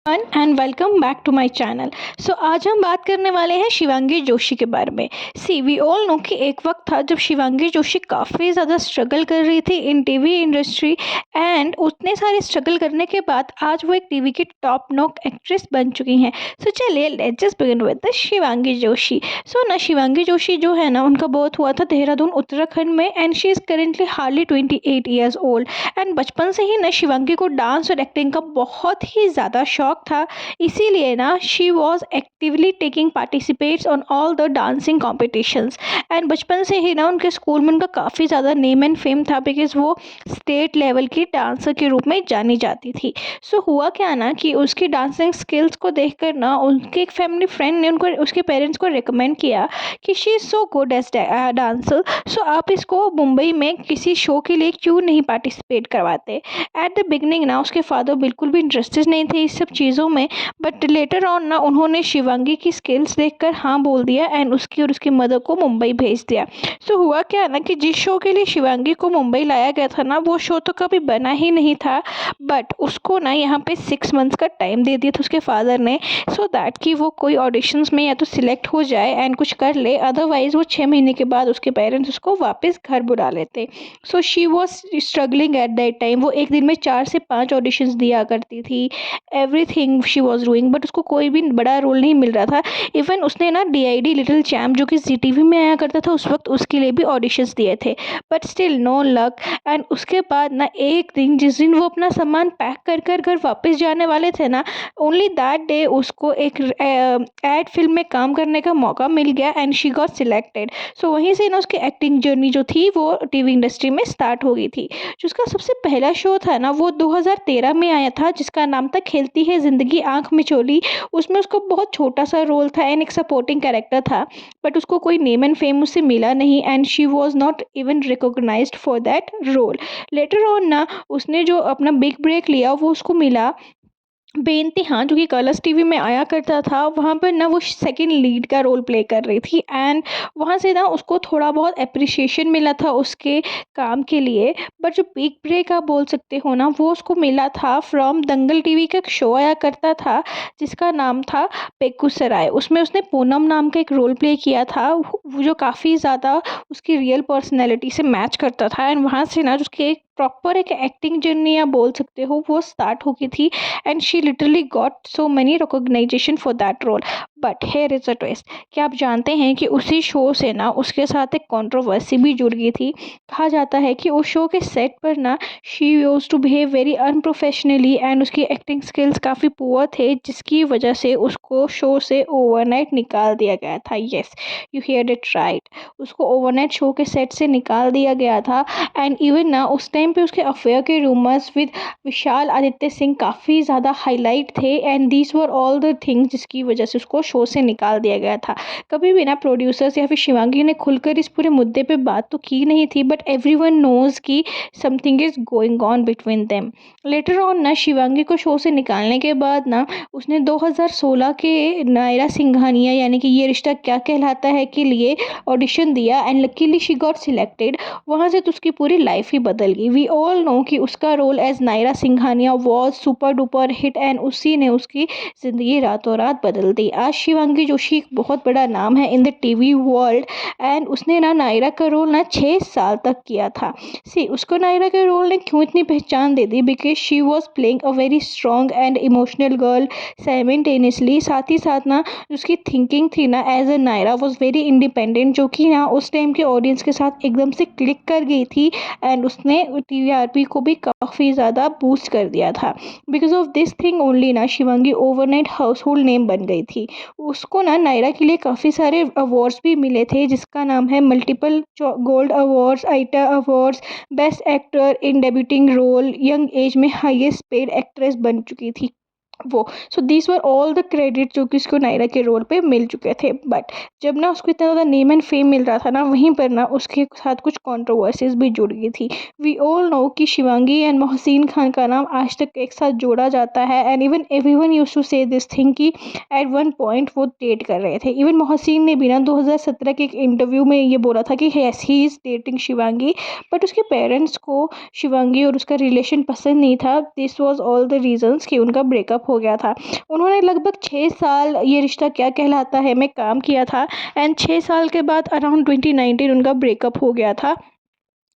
And welcome back to my channel. So आज हम बात करने वाले हैं शिवांगी जोशी के बारे में। सी वी ऑल नो कि एक वक्त था जब शिवांगी जोशी काफ़ी ज़्यादा स्ट्रगल कर रही थी इन टीवी इंडस्ट्री, एंड उतने सारे स्ट्रगल करने के बाद आज वो एक टीवी की टॉप नॉक एक्ट्रेस बन चुकी हैं। सो चलिए let's just begin with the Shivangi Joshi. So ना शिवांगी जोशी जो है ना, उनका बर्थ हुआ था देहरादून उत्तराखंड में, and she is currently hardly 28 years old. And बचपन से ही ना शिवांगी को डांस और एक्टिंग का बहुत ही ज़्यादा शौक था, इसीलिए ना she was actively taking participates on all the dancing competitions. And बचपन से ही ना उनके स्कूल में उनका काफ़ी ज़्यादा नेम एंड फेम था, बिकॉज वो स्टेट लेवल की डांसर के रूप में जानी जाती थी। सो हुआ क्या ना कि उसकी डांसिंग स्किल्स को देखकर ना उनके एक फैमिली फ्रेंड ने उनको, उसके पेरेंट्स को रिकमेंड किया कि she is so good as dancer, so आप इसको मुंबई में किसी शो के लिए क्यों नहीं पार्टिसिपेट करवाते। एट द बिगनिंग ना उसके फादर बिल्कुल भी इंटरेस्टेड नहीं थे इस सब चीज़ों में, बट लेटर ऑन ना उन्होंने शिवांगी की स्किल्स देखकर हाँ बोल दिया, एंड उसकी और उसकी मदर को मुंबई भेज दिया। सो हुआ क्या ना कि जिस शो के लिए शिवांगी को मुंबई लाया गया था ना, वो शो तो कभी बना ही नहीं था, बट उसको ना यहाँ पे 6 मंथ्स का टाइम दे दिया था उसके फादर ने, सो दैट कि वो कोई ऑडिशंस में या तो सिलेक्ट हो जाए एंड कुछ कर ले, अदरवाइज वो 6 महीने के बाद उसके पेरेंट्स उसको वापस घर बुला लेते। So she was struggling at that time. वो एक दिन में 4 से 5 ऑडिशंस दिया करती थी, everything she was doing, but उसको कोई भी बड़ा रोल नहीं मिल रहा था। इवन उसने ना DID लिटिल चैम्प जो कि ZTV में आया करता था उस वक्त, उसके लिए भी ऑडिशंस दिए थे, but still no luck. And उसके बाद ना एक दिन, जिस दिन वो अपना सामान पैक कर कर घर वापस जाने वाले थे ना, ओनली दैट डे उसको एक एड फिल्म में काम करने का मौका मिल गया, एंड शी गॉट सिलेक्टेड। सो वहीं से ना उसकी एक्टिंग जर्नी जो थी वो टीवी इंडस्ट्री में स्टार्ट हो गई थी। जो उसका सबसे पहला शो था ना, वो 2013 में आया था, जिसका नाम था खेलती है ज़िंदगी आँख मिचोली। उसमें उसको बहुत छोटा सा रोल था एंड एक सपोर्टिंग कैरेक्टर था, बट उसको कोई नेम एंड फेम उससे मिला नहीं, and she was not even recognised for that role. Later on ना उसने जो अपना बिग ब्रेक लिया वो उसको मिला बेइंतहा, जो कि कलर्स टीवी में आया करता था। वहाँ पर ना वो सेकंड लीड का रोल प्ले कर रही थी, एंड वहाँ से ना उसको थोड़ा बहुत अप्रिसिएशन मिला था उसके काम के लिए। बट जो बिग ब्रेक आप बोल सकते हो ना, वो उसको मिला था फ्रॉम दंगल टीवी का एक शो आया करता था जिसका नाम था बेगूसराय। उसमें उसने पूनम नाम का एक रोल प्ले किया था, वो जो काफ़ी ज़्यादा उसकी रियल पर्सनैलिटी से मैच करता था, एंड वहाँ से ना उसके एक प्रॉपर एक एक्टिंग जर्नी आप बोल सकते हो वो स्टार्ट हो गई थी, and she literally got so many recognition for that role. But here is a twist, क्या आप जानते हैं कि उसी शो से ना उसके साथ एक कंट्रोवर्सी भी जुड़ गई थी। कहा जाता है कि उस शो के सेट पर ना she used to behave very unprofessionally, and उसकी एक्टिंग स्किल्स काफ़ी पुअर थे, जिसकी वजह से उसको शो से ओवरनाइट निकाल दिया गया था। Yes, you here it right, उसको ओवरनाइट शो के सेट से निकाल दिया गया था। एंड इवन ना उस टाइम पे उसके अफेयर के रूमर्स विद विशाल आदित्य सिंह काफ़ी ज़्यादा हाईलाइट थे, and these were all the things जिसकी वजह से उसको शो से निकाल दिया गया था। कभी भी ना प्रोड्यूसर्स या फिर शिवांगी ने खुलकर इस पूरे मुद्दे पे बात तो की नहीं थी, बट एवरीवन नोज़ कि something is going on between them. Letter on ना शिवांगी को शो से निकालने के बाद ना उसने 2016 के नायरा सिंघानिया यानी कि ये रिश्ता क्या कहलाता है के लिए ऑडिशन दिया, and luckily she got selected. वहाँ से तो उसकी पूरी लाइफ ही बदल गई। वी ऑल नो कि उसका role as Naira Singhania was super duper hit, and उसी ने उसकी ज़िंदगी रातों रात बदल दी। आज शिवांगी जोशी एक बहुत बड़ा नाम है in the TV world, and उसने ना नायरा का रोल ना 6 साल तक किया था। सी उसको नायरा के रोल ने क्यों इतनी पहचान दे दी, because she was playing a very strong and emotional girl simultaneously. साथ ही साथ ना उसकी थिंकिंग थी ना as a Naira was very independent, जो कि ना उस टाइम के ऑडियंस के साथ एकदम से क्लिक कर गई थी, एंड उसने TRP को भी काफ़ी ज़्यादा बूस्ट कर दिया था। Because of this thing only ना Shivangi overnight household name बन गई थी। उसको ना नायरा के लिए काफ़ी सारे अवार्ड्स भी मिले थे, जिसका नाम है multiple gold awards, ITA awards, best actor in debuting role, young age में हाईएस्ट पेड एक्ट्रेस बन चुकी थी वो। So these were all the credit जो कि उसको नायरा के रोल पे मिल चुके थे। बट जब ना उसको इतना ज़्यादा नेम एंड फेम मिल रहा था ना, वहीं पर ना उसके साथ कुछ कंट्रोवर्सीज भी जुड़ गई थी। वी ऑल नो कि शिवांगी एंड मोहसिन खान का नाम आज तक एक साथ जोड़ा जाता है, and even everyone used to say this thing कि एट वन पॉइंट वो डेट कर रहे थे। इवन मोहसिन ने भी ना 2017 के एक इंटरव्यू में ये बोला था कि yes he is dating Shivangi, but उसके पेरेंट्स को शिवांगी और उसका रिलेशन पसंद नहीं था। This was all the reasons कि उनका ब्रेकअप हो गया था। उन्होंने लगभग 6 साल ये रिश्ता क्या कहलाता है में काम किया था एंड 6 साल के बाद अराउंड 2019 उनका ब्रेकअप हो गया था।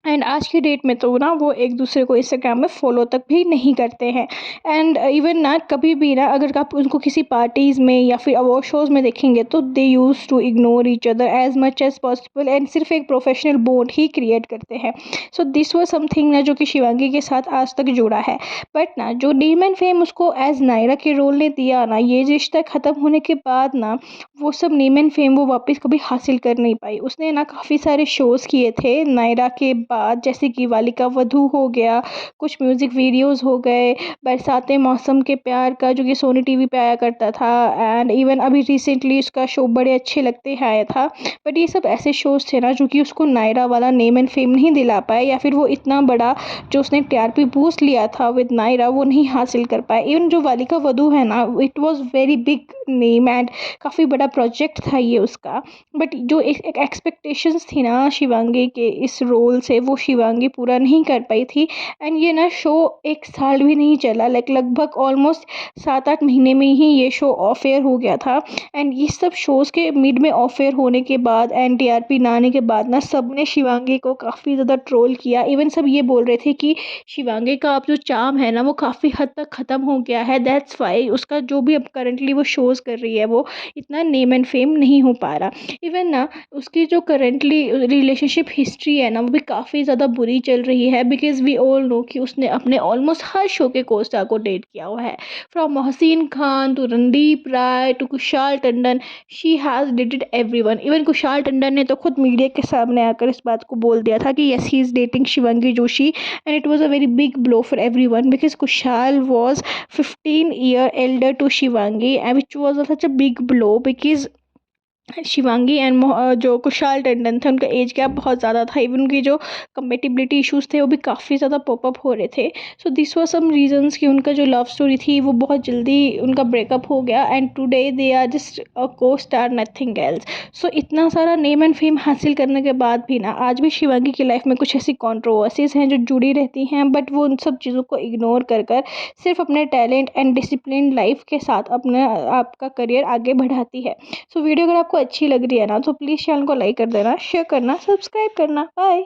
एंड आज की डेट में तो ना वो एक दूसरे को इंस्टाग्राम में फॉलो तक भी नहीं करते हैं। एंड इवन ना कभी भी ना अगर आप उनको किसी पार्टीज़ में या फिर अवार्ड शोज़ में देखेंगे तो they use to ignore each other as much as possible and सिर्फ एक प्रोफेशनल बॉन्ड ही क्रिएट करते हैं। सो दिस वाज समथिंग ना जो कि शिवांगी के साथ आज तक जुड़ा है। बट ना जो नेम एंड फेम उसको एज नायरा के रोल ने दिया ना, ये रिश्ता ख़त्म होने के बाद ना वो सब नेम एंड फेम वो वापस कभी हासिल कर नहीं पाई। उसने ना काफ़ी सारे शोज़ किए थे नायरा के बाद, जैसे कि वालिका वधू हो गया, कुछ म्यूज़िक वीडियोज़ हो गए, बरसाते मौसम के प्यार का जो कि सोनी टीवी पे आया करता था, एंड इवन अभी रिसेंटली उसका शो बड़े अच्छे लगते हैं आया था। बट ये सब ऐसे शोज़ थे ना जो कि उसको नायरा वाला नेम एंड फेम नहीं दिला पाए, या फिर वो इतना बड़ा जो उसने टीआरपी बूस्ट लिया था विद नायरा वो नहीं हासिल कर पाए। इवन जो वालिका वधू है ना, it was very big name and काफ़ी बड़ा प्रोजेक्ट था ये उसका। बट जो एक एक्सपेक्टेशंस थी ना शिवांगी के इस रोल से वो शिवांगी पूरा नहीं कर पाई थी। एंड ये ना शो 1 साल भी नहीं चला, लगभग ऑलमोस्ट 7-8 महीने में ही ये शो ऑफ एयर हो गया था। एंड ये सब शोज़ के मिड में ऑफ एयर होने के बाद एंड टीआरपी ना आने के बाद ना सब ने शिवांगी को काफ़ी ज़्यादा ट्रोल किया। इवन सब ये बोल रहे थे कि शिवांगी का अब जो चार्म है ना वो काफ़ी हद तक ख़त्म हो गया है, दैट्स वाई उसका जो भी अब करंटली वो शोज़ कर रही है वो इतना नेम एंड फेम नहीं हो पा रहा। इवन ना उसकी जो करंटली रिलेशनशिप हिस्ट्री है ना वो भी काफ़ी ज़्यादा बुरी चल रही है, बिकॉज़ वी ऑल नो कि उसने अपने ऑलमोस्ट हर शो के कोस्टार को डेट किया हुआ है, from Mohsin Khan to Randeep Rai to Kushal Tandon. She has dated everyone. Even Kushal Tandon ने तो खुद मीडिया के सामने आकर इस बात को बोल दिया था कि yes he is dating Shivangi Joshi, and it was a very big blow for everyone because Kushal was 15 year elder to Shivangi, and which was such a big blow because Shivangi and जो कुशाल टंडन थे उनका एज गैप बहुत ज़्यादा था। इवन उनकी जो compatibility issues थे वो भी काफ़ी ज़्यादा पॉपअप हो रहे थे। So this was some reasons कि उनका जो लव स्टोरी थी वो बहुत जल्दी उनका ब्रेकअप हो गया and today they are just a costar nothing else. सो इतना सारा नेम एंड फेम हासिल करने के बाद भी ना आज भी शिवांगी की लाइफ में कुछ ऐसी कॉन्ट्रोवर्सीज़ हैं जो जुड़ी रहती हैं, बट वो उन सब चीज़ों को इग्नोर कर कर सिर्फ अपने टैलेंट एंड डिसिप्लिन लाइफ के साथ अपने आपका करियर आगे बढ़ाती है। सो वीडियो अगर आपको अच्छी लग रही है ना तो प्लीज़ चैनल को लाइक कर देना, शेयर करना, सब्सक्राइब करना। बाय।